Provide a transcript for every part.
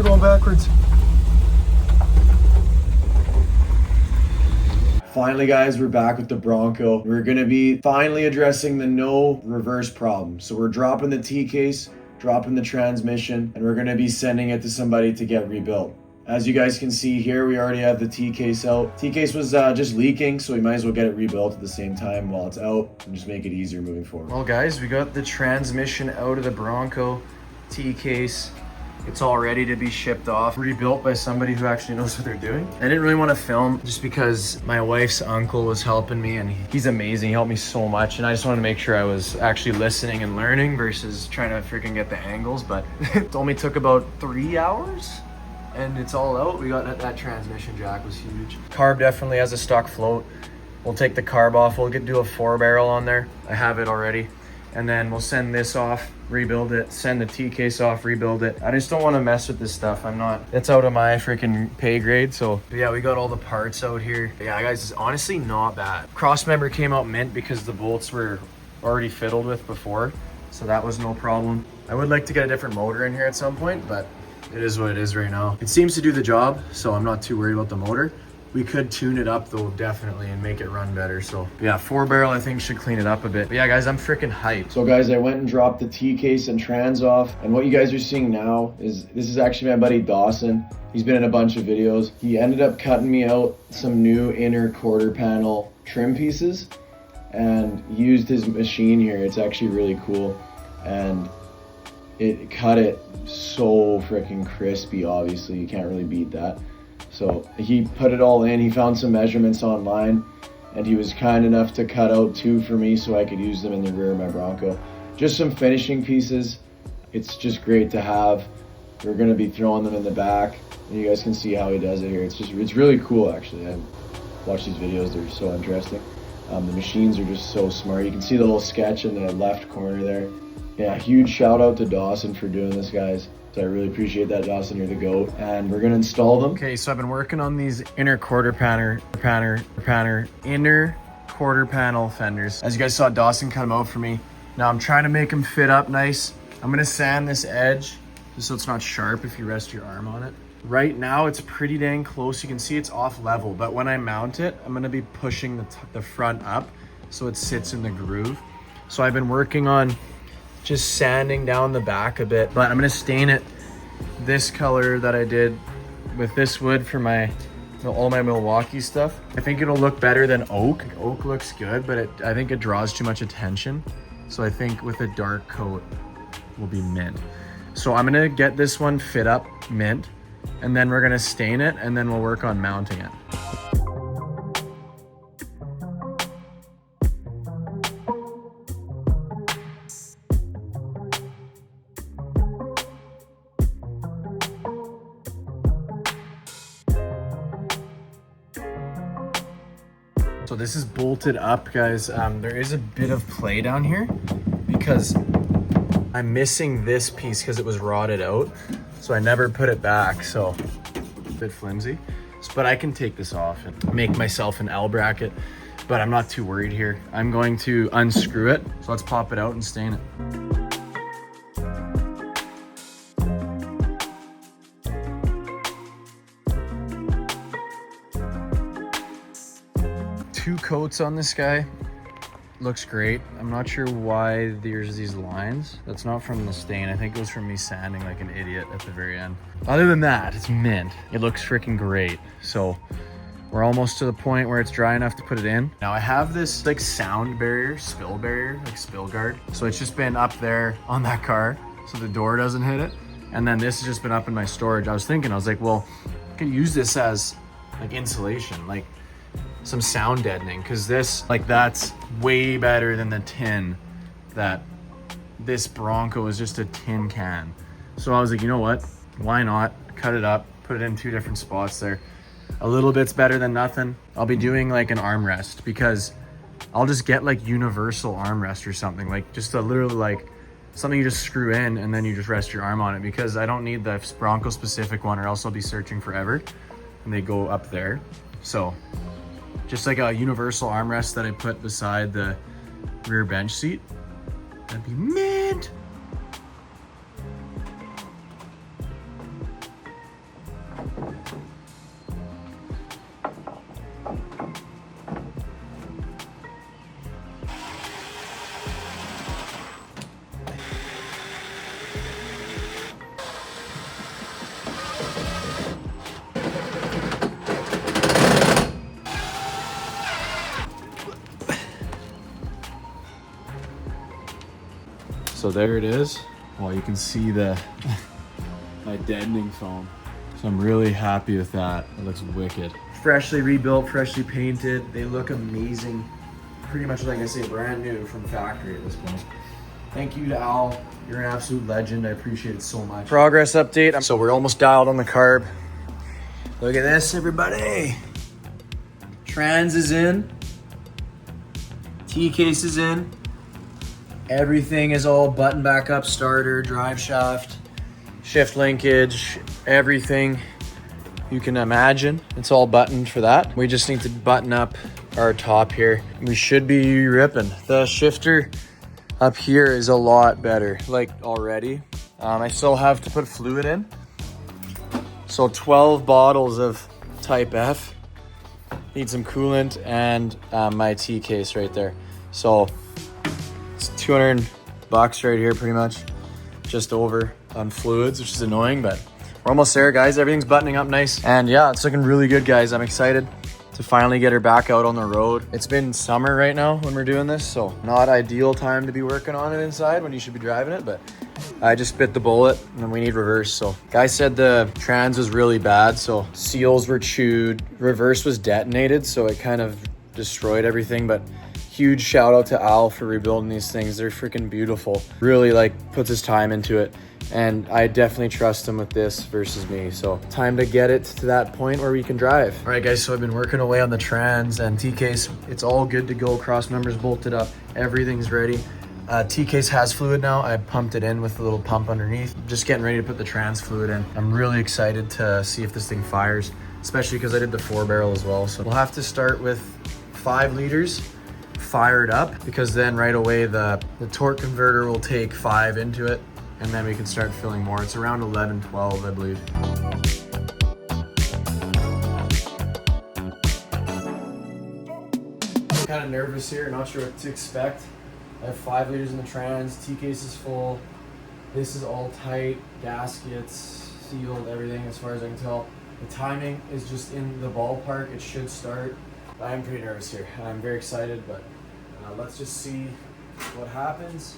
We're going backwards. Finally, guys, we're back with the Bronco. We're gonna be finally addressing the no reverse problem. So we're dropping the T-case, dropping the transmission, and we're gonna be sending it to somebody to get rebuilt. As you guys can see here, we already have the T-case out. T-case was just leaking, so we might as well get it rebuilt at the same time while it's out and just make it easier moving forward. Well, guys, we got the transmission out of the Bronco. T-case. It's all ready to be shipped off, rebuilt by somebody who actually knows what they're doing. I didn't really want to film just because my wife's uncle was helping me, and he's amazing. He helped me so much, and I just wanted to make sure I was actually listening and learning versus trying to freaking get the angles. But it only took about 3 hours and it's all out. We got that transmission jack was huge. Carb definitely has a stock float. We'll take the carb off. We'll do a 4-barrel on there. I have it already. And then we'll send this off, rebuild it, send the T-case off, rebuild it. I just don't want to mess with this stuff. It's out of my freaking pay grade. So yeah, we got all the parts out here. Yeah, guys, it's honestly not bad. Cross member came out mint because the bolts were already fiddled with before. So that was no problem. I would like to get a different motor in here at some point, but it is what it is right now. It seems to do the job, so I'm not too worried about the motor. We could tune it up though, definitely, and make it run better. So yeah, 4-barrel I think should clean it up a bit. But yeah, guys, I'm freaking hyped. So guys, I went and dropped the T-case and trans off. And what you guys are seeing now is, this is actually my buddy Dawson. He's been in a bunch of videos. He ended up cutting me out some new inner quarter panel trim pieces and used his machine here. It's actually really cool. And it cut it so freaking crispy, obviously. You can't really beat that. So he put it all in. He found some measurements online, and he was kind enough to cut out 2 for me so I could use them in the rear of my Bronco. Just some finishing pieces. It's just great to have. We're gonna be throwing them in the back, and you guys can see how he does it here. It's really cool, actually. I watch these videos, they're so interesting. The machines are just so smart. You can see the little sketch in the left corner there. Yeah, huge shout out to Dawson for doing this, guys. So I really appreciate that, Dawson, you're the GOAT. And we're gonna install them. Okay, so I've been working on these inner quarter panel fenders. As you guys saw, Dawson cut them out for me. Now I'm trying to make them fit up nice. I'm gonna sand this edge just so it's not sharp if you rest your arm on it. Right now it's pretty dang close. You can see it's off level, but when I mount it, I'm gonna be pushing the front up so it sits in the groove. So I've been working on just sanding down the back a bit, but I'm gonna stain it this color that I did with this wood for my all my Milwaukee stuff. I think it'll look better than oak. Oak looks good, but I think it draws too much attention. So I think with a dark coat will be mint. So I'm gonna get this one fit up mint, and then we're gonna stain it, and then we'll work on mounting it. So this is bolted up, guys. There is a bit of play down here because I'm missing this piece because it was rotted out. So I never put it back, so a bit flimsy. But I can take this off and make myself an L bracket, but I'm not too worried here. I'm going to unscrew it. So let's pop it out and stain it. Two coats on this guy. Looks great. I'm not sure why there's these lines. That's not from the stain. I think it was from me sanding like an idiot at the very end. Other than that, it's mint. It looks freaking great. So we're almost to the point where it's dry enough to put it in. Now I have this like sound barrier, spill barrier, like spill guard. So it's just been up there on that car so the door doesn't hit it. And then this has just been up in my storage. I was like, well, I could use this as like insulation, like some sound deadening, because this, like, that's way better than the tin that this Bronco is just a tin can. So I was like, you know what, why not cut it up, put it in 2 different spots there. A little bit's better than nothing. I'll be doing like an armrest, because I'll just get like universal armrest or something, like just a literally like something you just screw in and then you just rest your arm on it, because I don't need the Bronco specific one or else I'll be searching forever and they go up there. So just like a universal armrest that I put beside the rear bench seat. That'd be mint. So there it is. Well, you can see the my deadening foam. So I'm really happy with that. It looks wicked. Freshly rebuilt, freshly painted. They look amazing. Pretty much, like I say, brand new from factory at this point. Thank you to Al. You're an absolute legend. I appreciate it so much. Progress update. So we're almost dialed on the carb. Look at this, everybody. Trans is in. T-case is in. Everything is all button back up, starter, drive shaft, shift linkage, everything you can imagine. It's all buttoned for that. We just need to button up our top here. We should be ripping. The shifter up here is a lot better, like already. I still have to put fluid in. So 12 bottles of type F. Need some coolant and my T case right there. So it's $200 right here pretty much. Just over on fluids, which is annoying, but we're almost there, guys. Everything's buttoning up nice. And yeah, it's looking really good, guys. I'm excited to finally get her back out on the road. It's been summer right now when we're doing this, so not ideal time to be working on it inside when you should be driving it, but I just bit the bullet and we need reverse. So guys said the trans was really bad, so seals were chewed, reverse was detonated, so it kind of destroyed everything. But huge shout out to Al for rebuilding these things. They're freaking beautiful. Really like puts his time into it. And I definitely trust him with this versus me. So time to get it to that point where we can drive. All right, guys, so I've been working away on the trans and T-case. It's all good to go. Cross members bolted up. Everything's ready. T-case has fluid now. I pumped it in with a little pump underneath. Just getting ready to put the trans fluid in. I'm really excited to see if this thing fires, especially because I did the 4-barrel as well. So we'll have to start with 5 liters fired up, because then right away the torque converter will take 5 into it, and then we can start filling more. It's around 11, 12, I believe. I'm kind of nervous here, not sure what to expect. I have 5 liters in the trans, T-case is full. This is all tight, gaskets, sealed, everything as far as I can tell. The timing is just in the ballpark, it should start. I'm pretty nervous here. I'm very excited, but let's just see what happens.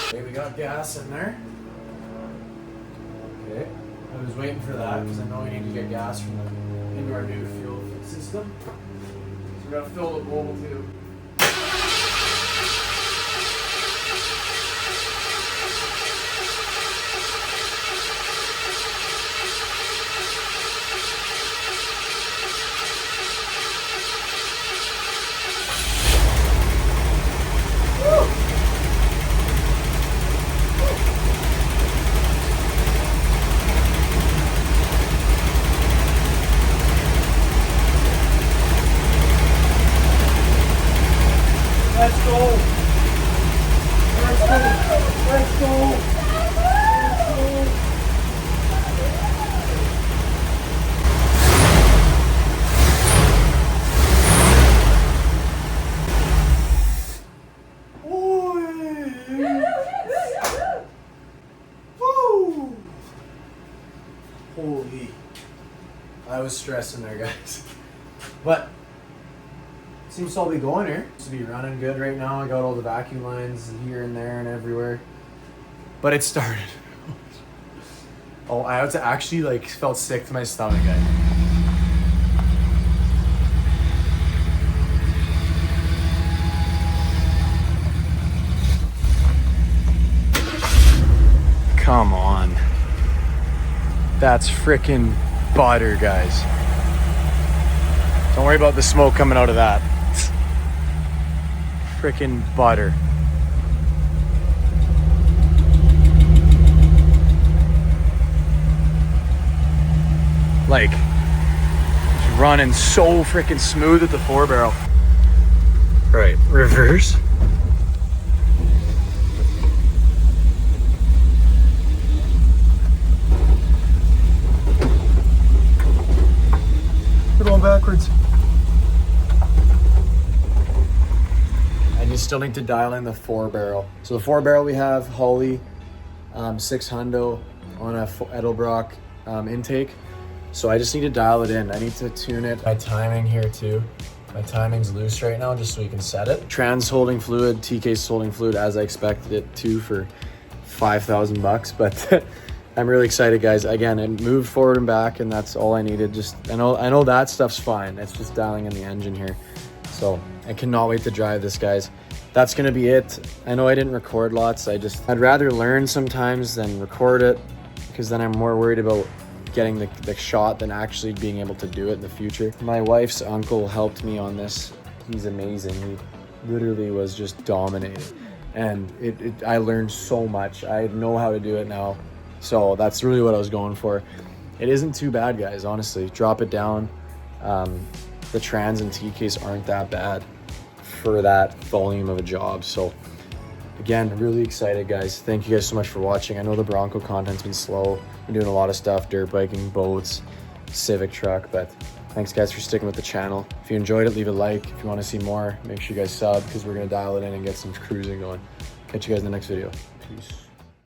Okay, we got gas in there. Okay, I was waiting for that because I know we need to get gas from into our new fuel system. So we're gonna fill the bowl too. Let's go. Let's go. Let's go. Let's go. Woo. Holy. I was stressing there, guys. But seems to all be going here. Seems to be running good right now. I got all the vacuum lines here and there and everywhere. But it started. Oh, I actually like felt sick to my stomach, guys. Come on. That's freaking butter, guys. Don't worry about the smoke coming out of that. Freaking butter. Like, it's running so freaking smooth at the 4-barrel. Right, reverse. We're going backwards. And you still need to dial in the 4-barrel. So the 4-barrel we have Holly 6 hundo on a Edelbrock intake. So I just need to dial it in. I need to tune it. My timing here too. My timing's loose right now just so we can set it. Trans holding fluid, TK's holding fluid as I expected it to for 5,000 bucks, but I'm really excited, guys. Again, it moved forward and back, and that's all I needed. Just I know that stuff's fine. It's just dialing in the engine here. So I cannot wait to drive this, guys. That's gonna be it. I know I didn't record lots. I'd rather learn sometimes than record it, because then I'm more worried about getting the shot than actually being able to do it in the future. My wife's uncle helped me on this. He's amazing. He literally was just dominating, and I learned so much. I know how to do it now, so that's really what I was going for. It isn't too bad, guys, honestly. Drop it down. The trans and T-case aren't that bad for that volume of a job. So again, really excited, guys. Thank you guys so much for watching. I know the Bronco content's been slow. Been doing a lot of stuff, dirt biking, boats, Civic truck, but thanks, guys, for sticking with the channel. If you enjoyed it, leave a like. If you want to see more, make sure you guys sub, because we're going to dial it in and get some cruising going. Catch you guys in the next video. Peace.